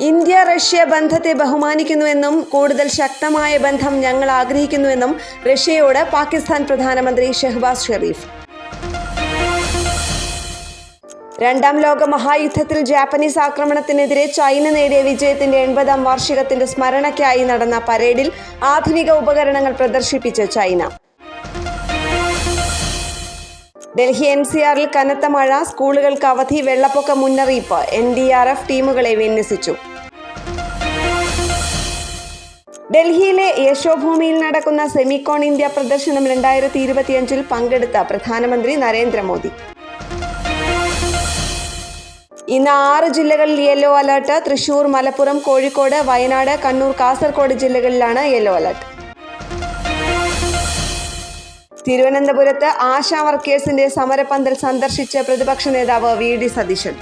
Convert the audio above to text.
India Russia ബന്ധത്തെ ബഹുമാനിക്കുന്നുവെന്നും കൂടുതൽ ശക്തമായ ബന്ധം ഞങ്ങൾ ആഗ്രഹിക്കുന്നുവെന്നും റഷ്യയോട് പാകിസ്ഥാൻ പ്രധാനമന്ത്രി ഷെഹ്ബാസ് ഷെരീഫ്. രണ്ടാം ലോക മഹായുദ്ധത്തിൽ ജാപ്പനീസ് ആക്രമണത്തിനെതിരെ ചൈന നേടിയ വിജയത്തിന്റെ 80ാം വാർഷികത്തിന്റെ സ്മരണയ്ക്കായി നടന്ന പരേഡിൽ ആധുനിക ഉപകരണങ്ങൾ പ്രദർശിപ്പിച്ച് ചൈന. ഡൽഹി NCRൽ കനത്ത മഴ, സ്കൂളുകൾക്ക് അവധി, വെള്ളപ്പൊക്ക മുന്നറിയിപ്പ്, NDRF ടീമുകളെ വിന്യസിച്ചു. ഡൽഹിയിലെ യശോഭൂമിയിൽ നടക്കുന്ന സെമിക്കോൺ ഇന്ത്യ പ്രദർശനം 2025 പങ്കെടുത്ത പ്രധാനമന്ത്രി നരേന്ദ്രമോദി. ഇന്ന് 6 ജില്ലകളിൽ യെല്ലോ അലർട്ട്. തൃശൂർ, മലപ്പുറം, കോഴിക്കോട്, വയനാട്, കണ്ണൂർ, കാസർഗോഡ് ജില്ലകളിലാണ് യെല്ലോ അലർട്ട്. തിരുവനന്തപുരത്ത് ആശാ വർക്കേഴ്സിന്റെ സമരപ്പന്തൽ സന്ദർശിച്ച് പ്രതിപക്ഷ നേതാവ് VD സതീശൻ.